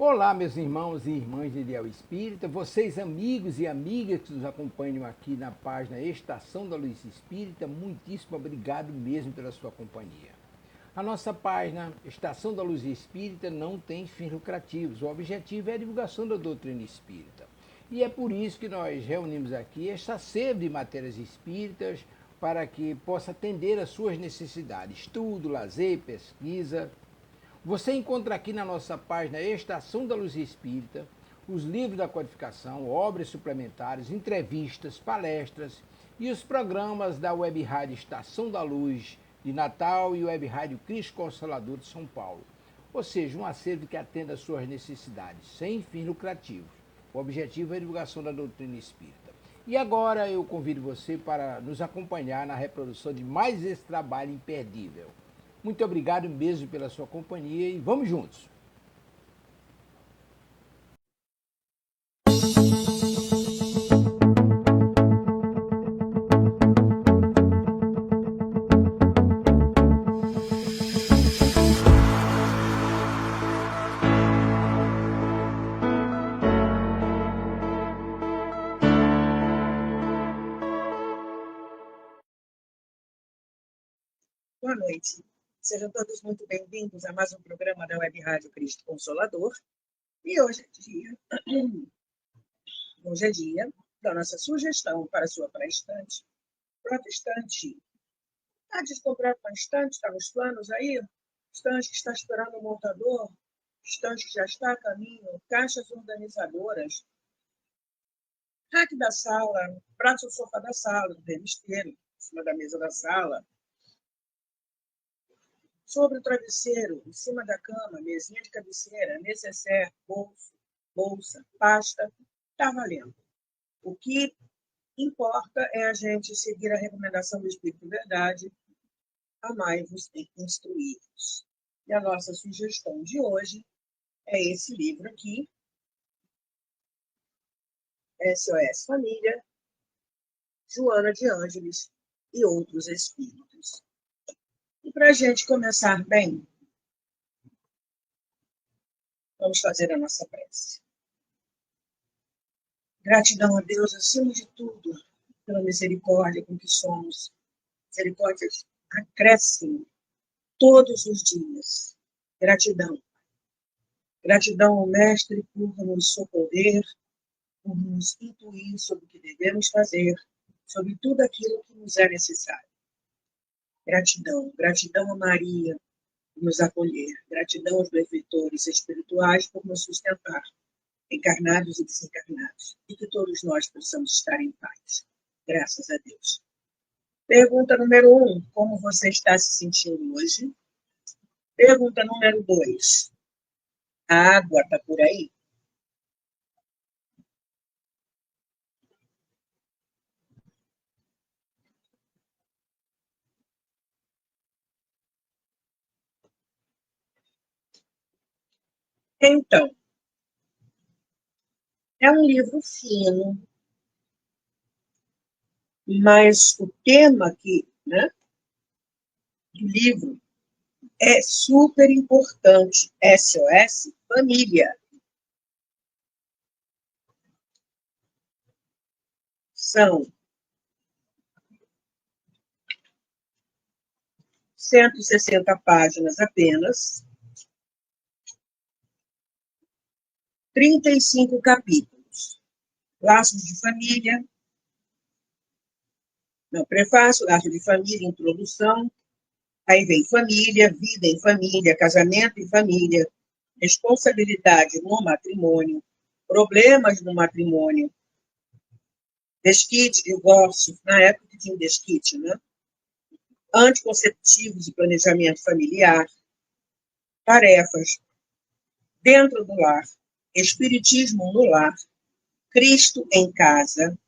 Olá, meus irmãos e irmãs de Ideal Espírita, vocês amigos e amigas que nos acompanham aqui na página Estação da Luz Espírita, muitíssimo obrigado mesmo pela sua companhia. A nossa página Estação da Luz Espírita não tem fins lucrativos, o objetivo é a divulgação da doutrina espírita. E é por isso que nós reunimos aqui esta sede de matérias espíritas para que possa atender às suas necessidades, estudo, lazer, pesquisa. Você encontra aqui na nossa página Estação da Luz Espírita os livros da codificação, obras suplementares, entrevistas, palestras e os programas da Web Rádio Estação da Luz de Natal e Web Rádio Cristo Consolador de São Paulo. Ou seja, um acervo que atenda às suas necessidades, sem fins lucrativos. O objetivo é a divulgação da doutrina espírita. E agora eu convido você para nos acompanhar na reprodução de mais esse trabalho imperdível. Muito obrigado mesmo pela sua companhia e vamos juntos! Boa noite. Sejam todos muito bem-vindos a mais um programa da Web Rádio Cristo Consolador. E hoje é dia da nossa sugestão para a sua pré-estante. Protestante. Está de comprar uma estante? Está nos planos aí? Estante que está esperando o montador? Estante que já está a caminho? Caixas organizadoras? Rack da sala? Prato do sofá da sala, do revisteiro, em cima da mesa da sala? Sobre o travesseiro, em cima da cama, mesinha de cabeceira, necessaire, bolso, bolsa, pasta, está valendo. O que importa é a gente seguir a recomendação do Espírito Verdade, amai-vos e instruí-vos. E a nossa sugestão de hoje é esse livro aqui, SOS Família, Joana de Ângeles e Outros Espíritos. E para a gente começar bem, vamos fazer a nossa prece. Gratidão a Deus, acima de tudo, pela misericórdia com que somos. Misericórdias acrescem todos os dias. Gratidão. Gratidão ao Mestre por nos socorrer, por nos intuir sobre o que devemos fazer, sobre tudo aquilo que nos é necessário. Gratidão. Gratidão a Maria por nos acolher. Gratidão aos benfeitores espirituais por nos sustentar, encarnados e desencarnados, e que todos nós possamos estar em paz. Graças a Deus. Pergunta número 1, como você está se sentindo hoje? Pergunta número 2, a água está por aí? Então, é um livro fino, mas o tema aqui, né, do livro é super importante. SOS Família. São 160 páginas apenas, 35 capítulos. Laços de família, prefácio, laço de família, introdução, aí vem família, vida em família, casamento em família, responsabilidade no matrimônio, problemas no matrimônio, desquite, divórcio, na época que tinha desquite, né? Anticonceptivos e planejamento familiar, tarefas dentro do lar, espiritismo no lar, Cristo em casa,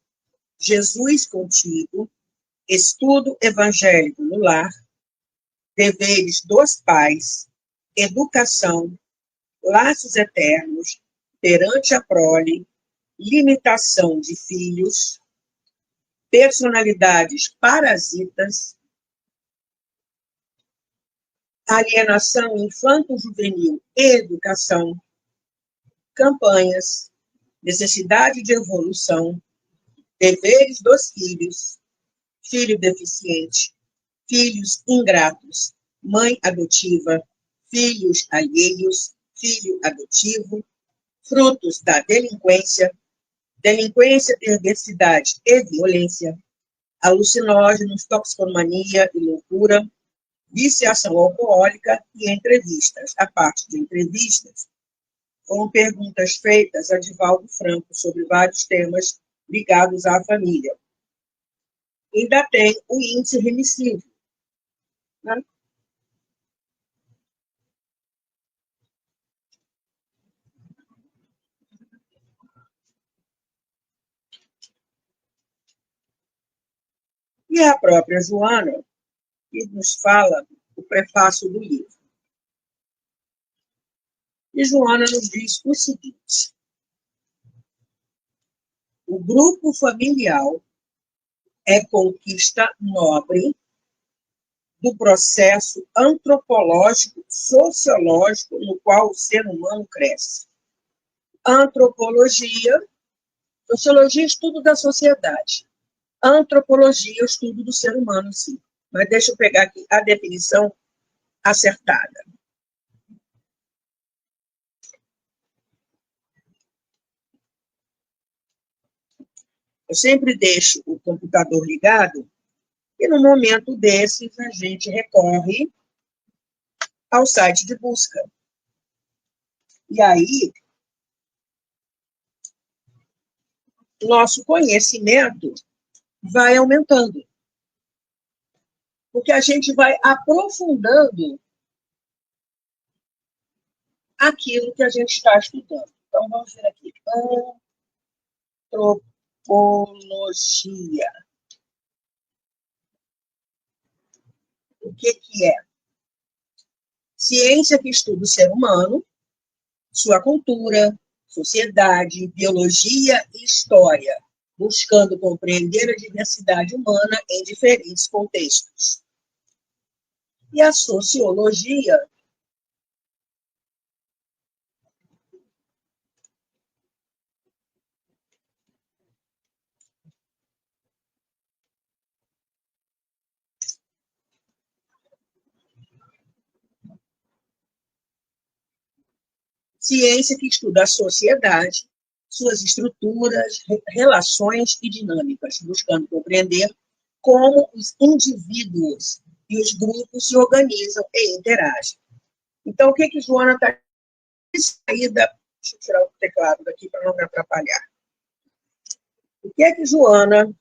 Jesus contigo, estudo evangélico no lar, deveres dos pais, educação, laços eternos, perante a prole, limitação de filhos, personalidades parasitas, alienação infanto-juvenil e educação, campanhas, necessidade de evolução, deveres dos filhos, filho deficiente, filhos ingratos, mãe adotiva, filhos alheios, filho adotivo, frutos da delinquência, perversidade e violência, alucinógenos, toxicomania e loucura, viciação alcoólica e entrevistas. A parte de entrevistas, com perguntas feitas a Divaldo Franco sobre vários temas ligados à família. Ainda tem o índice remissivo, né? E a própria Joana, que nos fala o prefácio do livro. E Joana nos diz o seguinte: o grupo familiar é conquista nobre do processo antropológico, sociológico no qual o ser humano cresce. Antropologia, sociologia, estudo da sociedade. Antropologia, estudo do ser humano, sim. Mas deixa eu pegar aqui a definição acertada. Eu sempre deixo o computador ligado e, no momento desses, a gente recorre ao site de busca. E aí, nosso conhecimento vai aumentando. Porque a gente vai aprofundando aquilo que a gente está estudando. Então, vamos ver aqui. Antropologia. O que é? Ciência que estuda o ser humano, sua cultura, sociedade, biologia e história, buscando compreender a diversidade humana em diferentes contextos. E a sociologia ciência que estuda a sociedade, suas estruturas, relações e dinâmicas, buscando compreender como os indivíduos e os grupos se organizam e interagem. Então, o que Joana está de saída? Deixa eu tirar o teclado daqui para não me atrapalhar. O que Joana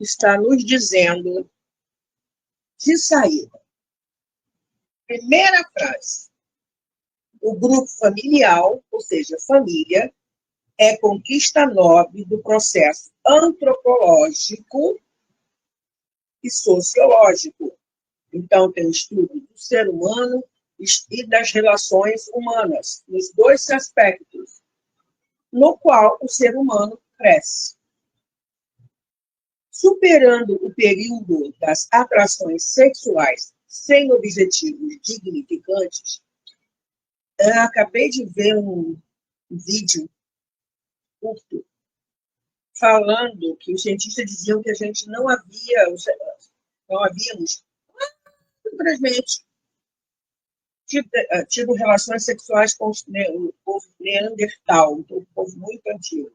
está nos dizendo de saída? Primeira frase. O grupo familiar, ou seja, família, é conquista nobre do processo antropológico e sociológico. Então, tem o estudo do ser humano e das relações humanas, nos dois aspectos, no qual o ser humano cresce. Superando o período das atrações sexuais sem objetivos dignificantes, eu acabei de ver um vídeo curto falando que os cientistas diziam que a gente não havíamos simplesmente tido relações sexuais com o povo neandertal, um povo muito antigo.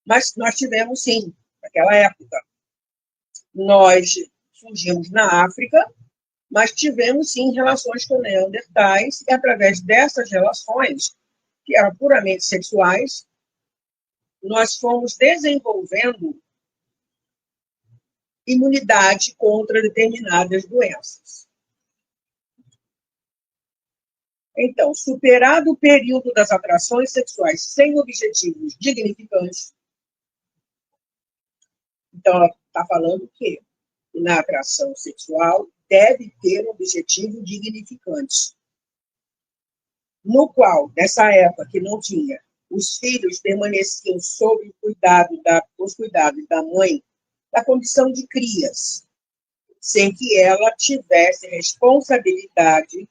Mas nós tivemos, sim, naquela época. Nós surgimos na África, mas tivemos, sim, relações com neandertais, e através dessas relações, que eram puramente sexuais, nós fomos desenvolvendo imunidade contra determinadas doenças. Então, superado o período das atrações sexuais sem objetivos dignificantes, então ela está falando que na atração sexual deve ter um objetivo dignificante, no qual, nessa época que não tinha, os filhos permaneciam sob os cuidados da mãe, da condição de crias, sem que ela tivesse responsabilidade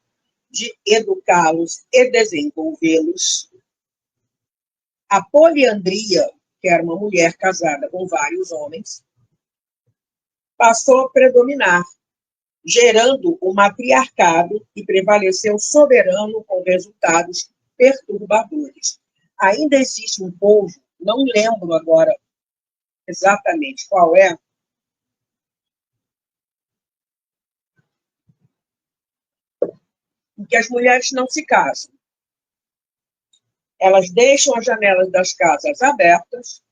de educá-los e desenvolvê-los A poliandria, que era uma mulher casada com vários homens, passou a predominar, gerando o matriarcado que prevaleceu soberano com resultados perturbadores. Ainda existe um povo, não lembro agora exatamente qual é, em que as mulheres não se casam. Elas deixam as janelas das casas abertas,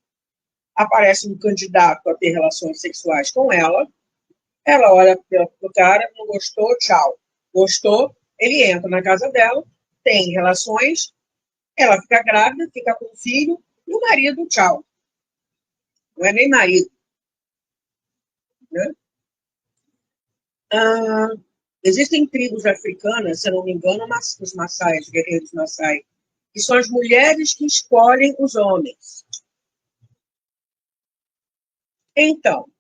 aparece um candidato a ter relações sexuais com ela olha para o cara, não gostou, tchau. Gostou, ele entra na casa dela, tem relações, ela fica grávida, fica com o filho, e o marido, tchau. Não é nem marido. Né? Existem tribos africanas, se eu não me engano, os Maasai, os guerreiros Maasai, que são as mulheres que escolhem os homens. Então,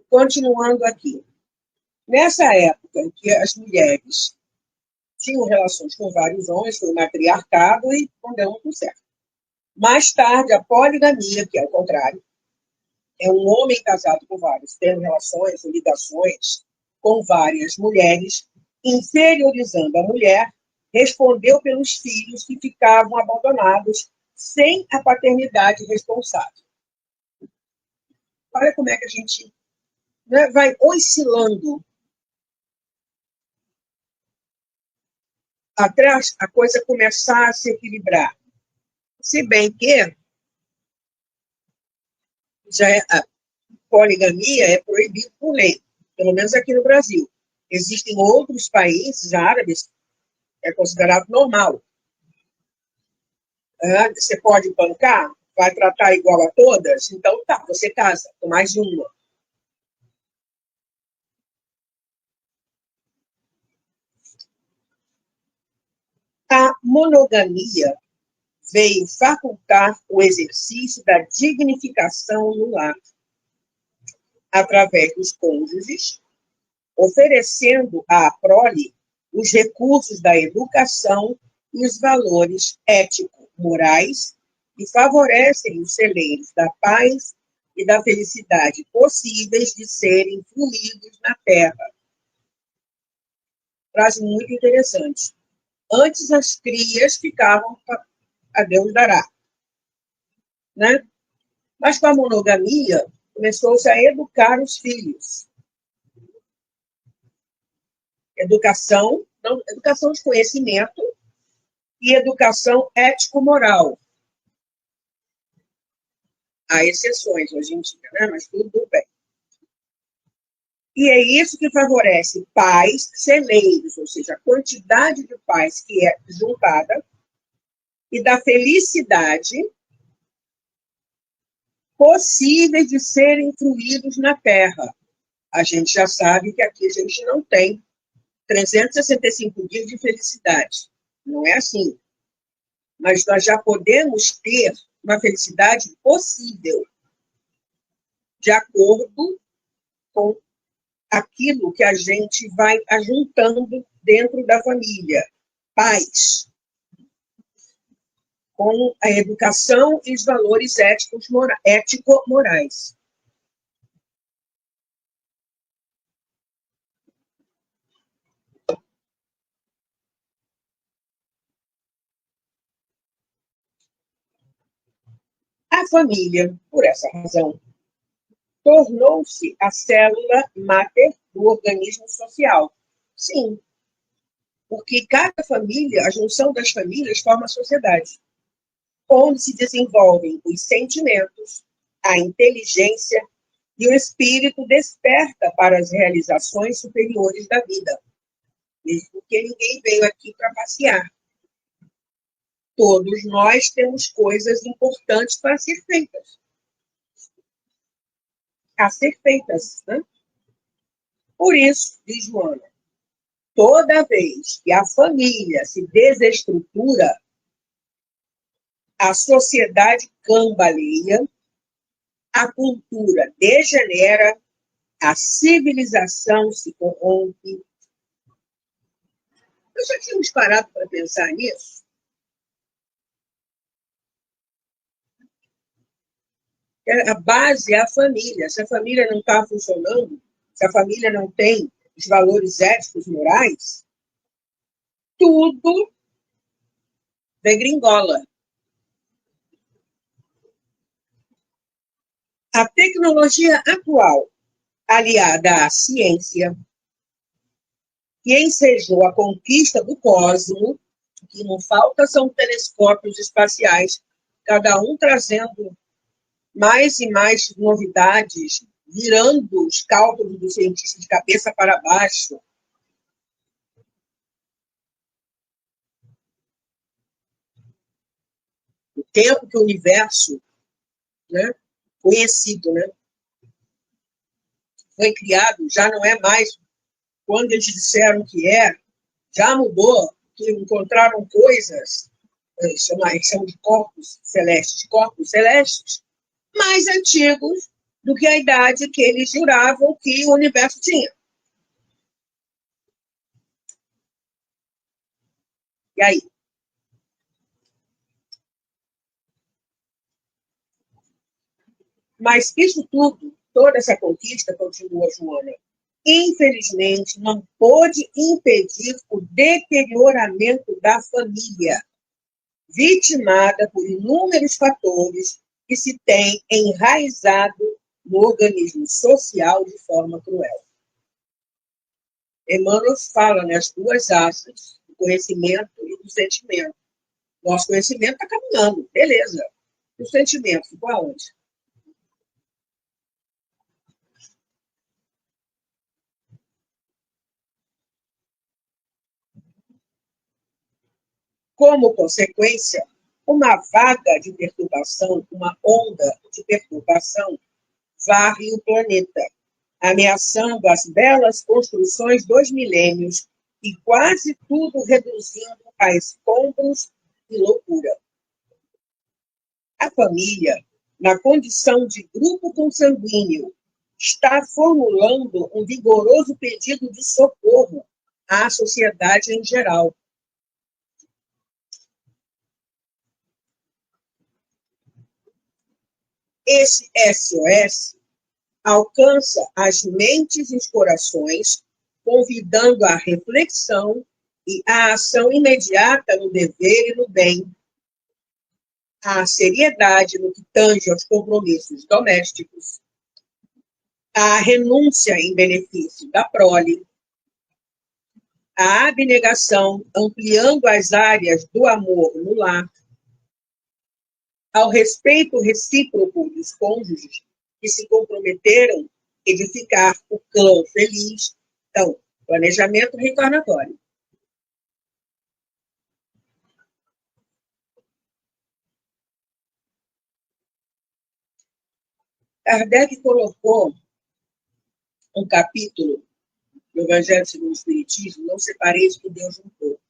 continuando aqui. Nessa época em que as mulheres tinham relações com vários homens, foi o matriarcado e não deu muito certo. Mais tarde, a poligamia, que é o contrário, é um homem casado com vários, tendo relações ou ligações com várias mulheres, inferiorizando a mulher, respondeu pelos filhos que ficavam abandonados sem a paternidade responsável. Olha como é que a gente, né, vai oscilando até a coisa começar a se equilibrar. Se bem que a poligamia é proibida por lei, pelo menos aqui no Brasil. Existem outros países árabes que é considerado normal. Você pode bancar? Vai tratar igual a todas? Então tá, você casa com mais de uma. A monogamia veio facultar o exercício da dignificação no lar, através dos cônjuges, oferecendo à prole os recursos da educação e os valores ético-morais que favorecem os celeiros da paz e da felicidade possíveis de serem fluídos na terra. Frase muito interessante. Antes as crias ficavam a Deus dará. Né? Mas com a monogamia, começou-se a educar os filhos. Educação de conhecimento e educação ético-moral. Há exceções hoje em dia, né? Mas tudo bem. E é isso que favorece pais celeiros, ou seja, a quantidade de pais que é juntada, e da felicidade possíveis de serem fruídos na terra. A gente já sabe que aqui a gente não tem 365 dias de felicidade. Não é assim. Mas nós já podemos ter uma felicidade possível, de acordo com aquilo que a gente vai ajuntando dentro da família. Paz, com a educação e os valores ético-morais. A família, por essa razão, tornou-se a célula máter do organismo social. Sim, porque cada família, a junção das famílias, forma a sociedade, onde se desenvolvem os sentimentos, a inteligência e o espírito desperta para as realizações superiores da vida. Mesmo porque ninguém veio aqui para passear. Todos nós temos coisas importantes para ser feitas. A ser feitas, né? Por isso, diz Joana, toda vez que a família se desestrutura, a sociedade cambaleia, a cultura degenera A civilização se corrompe. Nós já tínhamos parado para pensar nisso? A base é a família. Se a família não está funcionando, se a família não tem os valores éticos, morais, tudo degringola. A tecnologia atual, aliada à ciência, que ensejou a conquista do cosmos, o que não falta são telescópios espaciais, cada um trazendo mais e mais novidades, virando os cálculos do cientista de cabeça para baixo. O tempo que o universo, né, conhecido, né, foi criado, já não é mais quando eles disseram que já mudou, que encontraram coisas, chamam de corpos celestes, mais antigos do que a idade que eles juravam que o universo tinha. E aí? Mas isso tudo, toda essa conquista, continua Joana, infelizmente não pôde impedir o deterioramento da família, vitimada por inúmeros fatores que se tem enraizado no organismo social de forma cruel. Emmanuel fala nas duas asas, do conhecimento e do sentimento. Nosso conhecimento está caminhando, beleza. E o sentimento ficou aonde? Como consequência, uma vaga de perturbação, uma onda de perturbação, varre o planeta, ameaçando as belas construções dos milênios e quase tudo reduzindo a escombros e loucura. A família, na condição de grupo consanguíneo, está formulando um vigoroso pedido de socorro à sociedade em geral. Esse SOS alcança as mentes e os corações, convidando à reflexão e à ação imediata no dever e no bem, à seriedade no que tange aos compromissos domésticos, à renúncia em benefício da prole, à abnegação, ampliando as áreas do amor no lar, ao respeito recíproco dos cônjuges que se comprometeram a edificar o clã feliz. Então, planejamento reencarnatório. Kardec colocou um capítulo no Evangelho segundo o Espiritismo, não separeis que Deus juntou.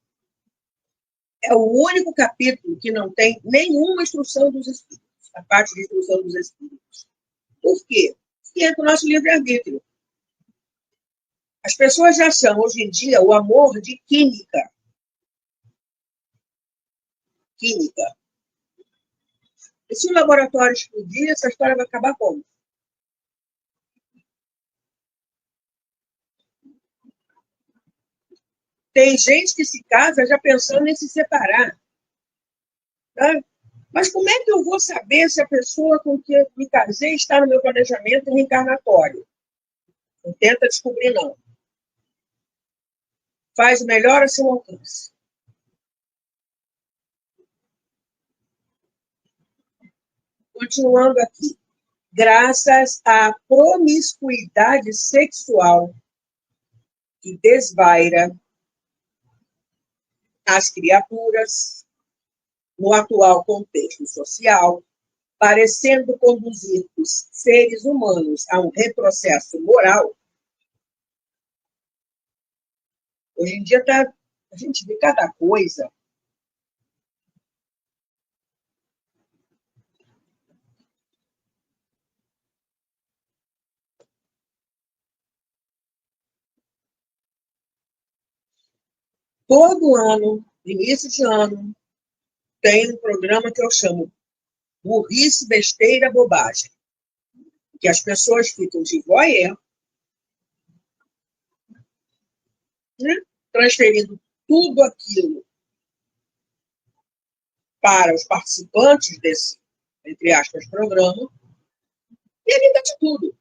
É o único capítulo que não tem nenhuma instrução dos Espíritos, a parte de instrução dos Espíritos. Por quê? Porque entra o nosso livre-arbítrio. As pessoas já chamam, hoje em dia, o amor de química. Química. E se o laboratório explodir, essa história vai acabar como? Tem gente que se casa já pensando em se separar. Tá? Mas como é que eu vou saber se a pessoa com que eu me casei está no meu planejamento reencarnatório? Não tenta descobrir, não. Faz o melhor a seu alcance. Continuando aqui. Graças à promiscuidade sexual que desvaira as criaturas no atual contexto social, parecendo conduzir os seres humanos a um retrocesso moral, hoje em dia a gente vê cada coisa. Todo ano, início de ano, tem um programa que eu chamo Burrice, Besteira, Bobagem, que as pessoas ficam de voyeur, né, transferindo tudo aquilo para os participantes desse, entre aspas, programa, e ali está de tudo.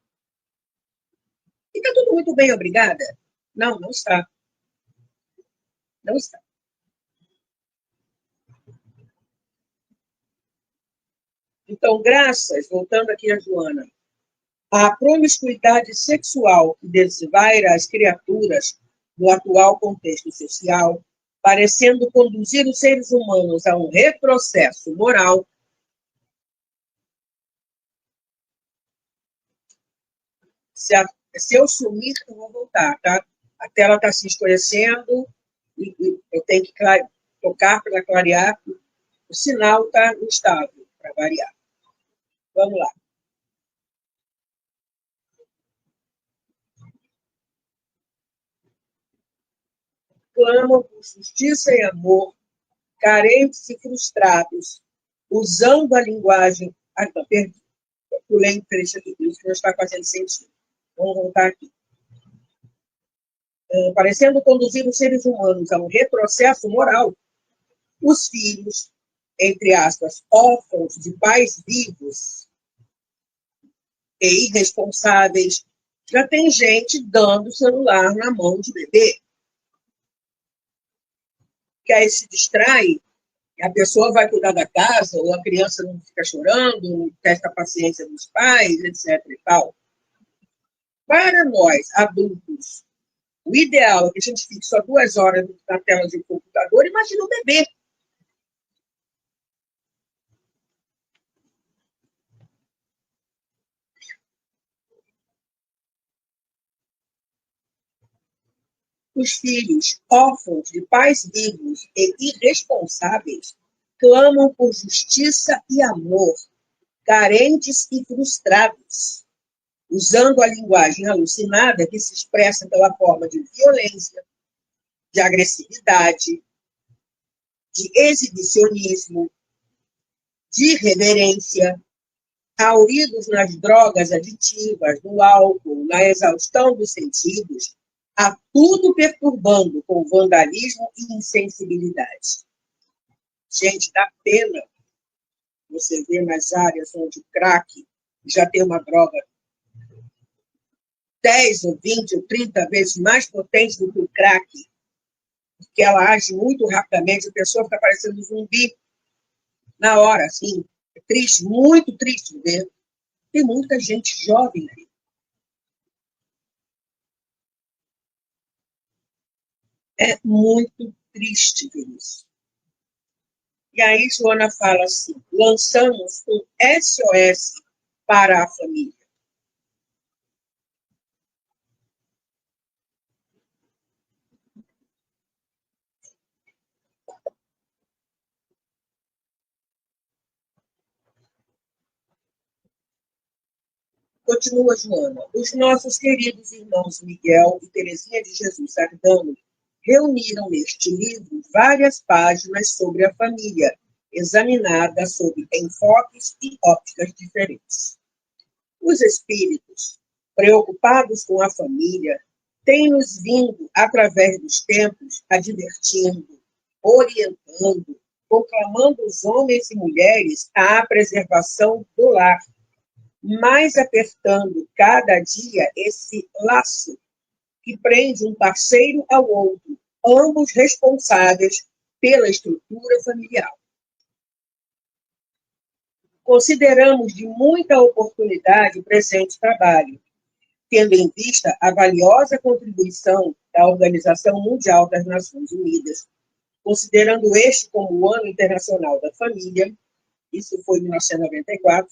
E está tudo muito bem, obrigada? Não, não está. Não está. Então, graças, voltando aqui a Joana, à promiscuidade sexual que desvaira as criaturas do atual contexto social, parecendo conduzir os seres humanos a um retrocesso moral. Se eu sumir, eu vou voltar, tá? A tela está se escurecendo e eu tenho que tocar para clarear. O sinal está instável, para variar. Vamos lá. Clamam por justiça e amor, carentes e frustrados, usando a linguagem. Ah, não, perdi. Eu pulei um trecho aqui, por isso que não está fazendo sentido. Vamos voltar aqui. Parecendo conduzir os seres humanos a um retrocesso moral, os filhos, entre aspas, órfãos de pais vivos e irresponsáveis, já tem gente dando celular na mão de bebê. Que aí se distrai, a pessoa vai cuidar da casa, ou a criança não fica chorando, não testa a paciência dos pais, etc. e tal. Para nós, adultos, o ideal é que a gente fique só 2 horas na tela de um computador. Imagina o bebê. Os filhos, órfãos de pais vivos e irresponsáveis, clamam por justiça e amor, carentes e frustrados, usando a linguagem alucinada que se expressa pela forma de violência, de agressividade, de exibicionismo, de irreverência, hauridos nas drogas aditivas, no álcool, na exaustão dos sentidos, a tudo perturbando com vandalismo e insensibilidade. Gente, dá pena você ver nas áreas onde o crack já tem uma droga 10 ou 20 ou 30 vezes mais potente do que o crack, porque ela age muito rapidamente, a pessoa fica parecendo um zumbi na hora, assim. É triste, muito triste ver. Tem muita gente jovem aí. É muito triste ver isso. E aí, Joana fala assim: lançamos um SOS para a família. Continua Joana. Os nossos queridos irmãos Miguel e Teresinha de Jesus Sardano reuniram neste livro várias páginas sobre a família, examinada sob enfoques e ópticas diferentes. Os espíritos, preocupados com a família, têm nos vindo, através dos tempos, advertindo, orientando, proclamando os homens e mulheres à preservação do lar, mais apertando cada dia esse laço que prende um parceiro ao outro, ambos responsáveis pela estrutura familiar. Consideramos de muita oportunidade o presente trabalho, tendo em vista a valiosa contribuição da Organização Mundial das Nações Unidas, considerando este como o Ano Internacional da Família, isso foi em 1994,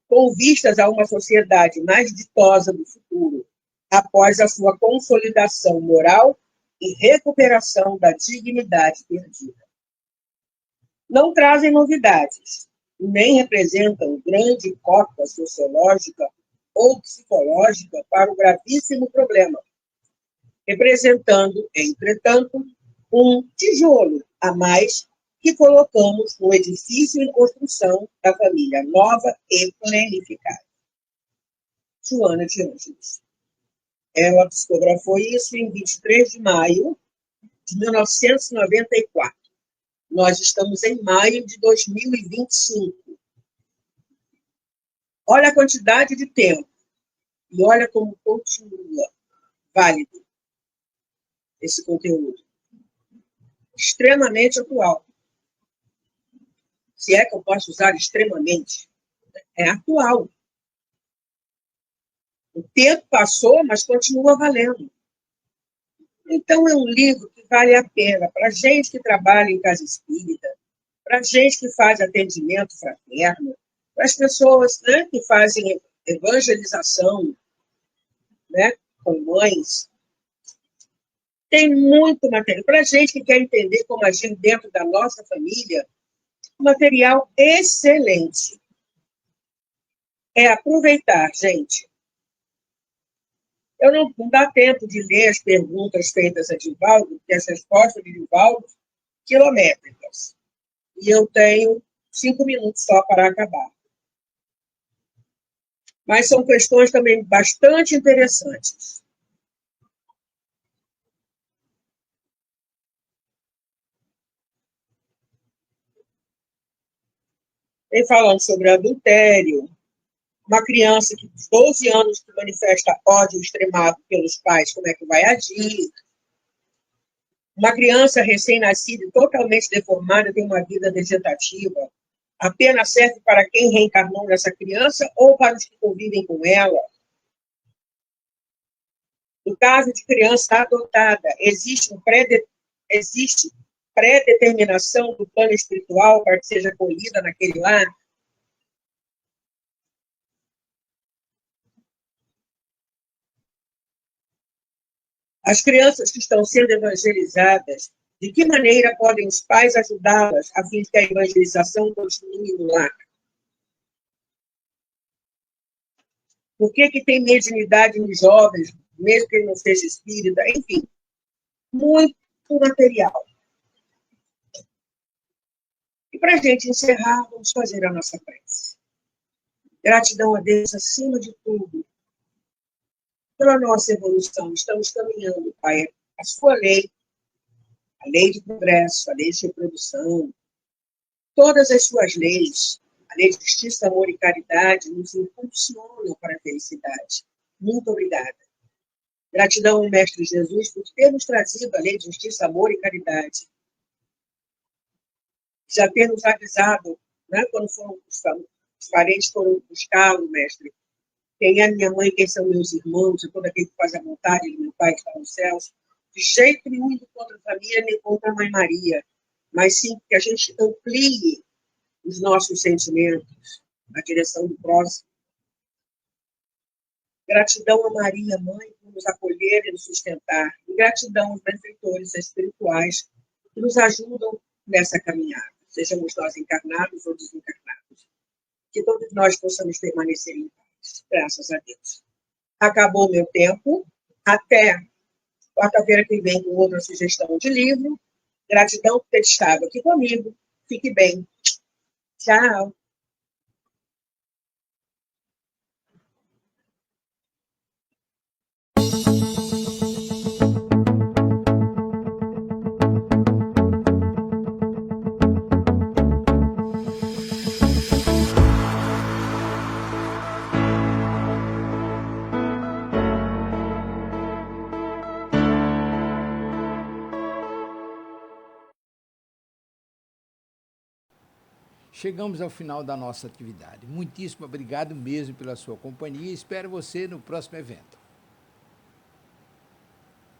com vistas a uma sociedade mais ditosa do futuro, após a sua consolidação moral e recuperação da dignidade perdida. Não trazem novidades, nem representam grande cota sociológica ou psicológica para o gravíssimo problema, representando, entretanto, um tijolo a mais que colocamos no edifício em construção da família nova e planificada. Joana de Ângeles. Ela psicografou isso em 23 de maio de 1994. Nós estamos em maio de 2025. Olha a quantidade de tempo e olha como continua válido esse conteúdo. Extremamente atual. Se é que eu posso usar extremamente, é atual. O tempo passou, mas continua valendo. Então, é um livro que vale a pena para gente que trabalha em casa espírita, para gente que faz atendimento fraterno, para as pessoas, né, que fazem evangelização, né, com mães. Tem muito material. Para a gente que quer entender como agir dentro da nossa família, material excelente. É aproveitar, gente. Eu não dá tempo de ler as perguntas feitas a Divaldo, porque as respostas de Divaldo, quilométricas. E eu tenho 5 minutos só para acabar. Mas são questões também bastante interessantes. Vem falando sobre adultério, uma criança que, com 12 anos, que manifesta ódio extremado pelos pais, como é que vai agir? Uma criança recém-nascida e totalmente deformada tem uma vida vegetativa. Apenas serve para quem reencarnou nessa criança ou para os que convivem com ela? No caso de criança adotada, existe pré-determinação do plano espiritual para que seja acolhida naquele lar? As crianças que estão sendo evangelizadas, de que maneira podem os pais ajudá-las a fim de que a evangelização continue no lar? Por que tem mediunidade nos jovens, mesmo que ele não seja espírita? Enfim, muito material. E para a gente encerrar, vamos fazer a nossa prece. Gratidão a Deus acima de tudo, pela nossa evolução. Estamos caminhando, Pai, a sua lei, a lei de progresso, a lei de reprodução, todas as suas leis, a lei de justiça, amor e caridade, nos impulsionam para a felicidade. Muito obrigada. Gratidão, Mestre Jesus, por ter nos trazido a lei de justiça, amor e caridade. Já ter nos avisado, né, quando os parentes foram buscá-lo, Mestre. Quem é minha mãe, quem são meus irmãos, e todo aquele que faz a vontade de meu Pai que está nos céus. De jeito nenhum indo contra a família, nem contra a Mãe Maria, mas sim que a gente amplie os nossos sentimentos na direção do próximo. Gratidão a Maria, Mãe, por nos acolher e nos sustentar. E gratidão aos benfeitores espirituais que nos ajudam nessa caminhada, sejamos nós encarnados ou desencarnados. Que todos nós possamos permanecer em paz. Graças a Deus. Acabou o meu tempo. Até quarta-feira que vem com outra sugestão de livro. Gratidão por ter estado aqui comigo. Fique bem. Tchau. Chegamos ao final da nossa atividade. Muitíssimo obrigado mesmo pela sua companhia e espero você no próximo evento.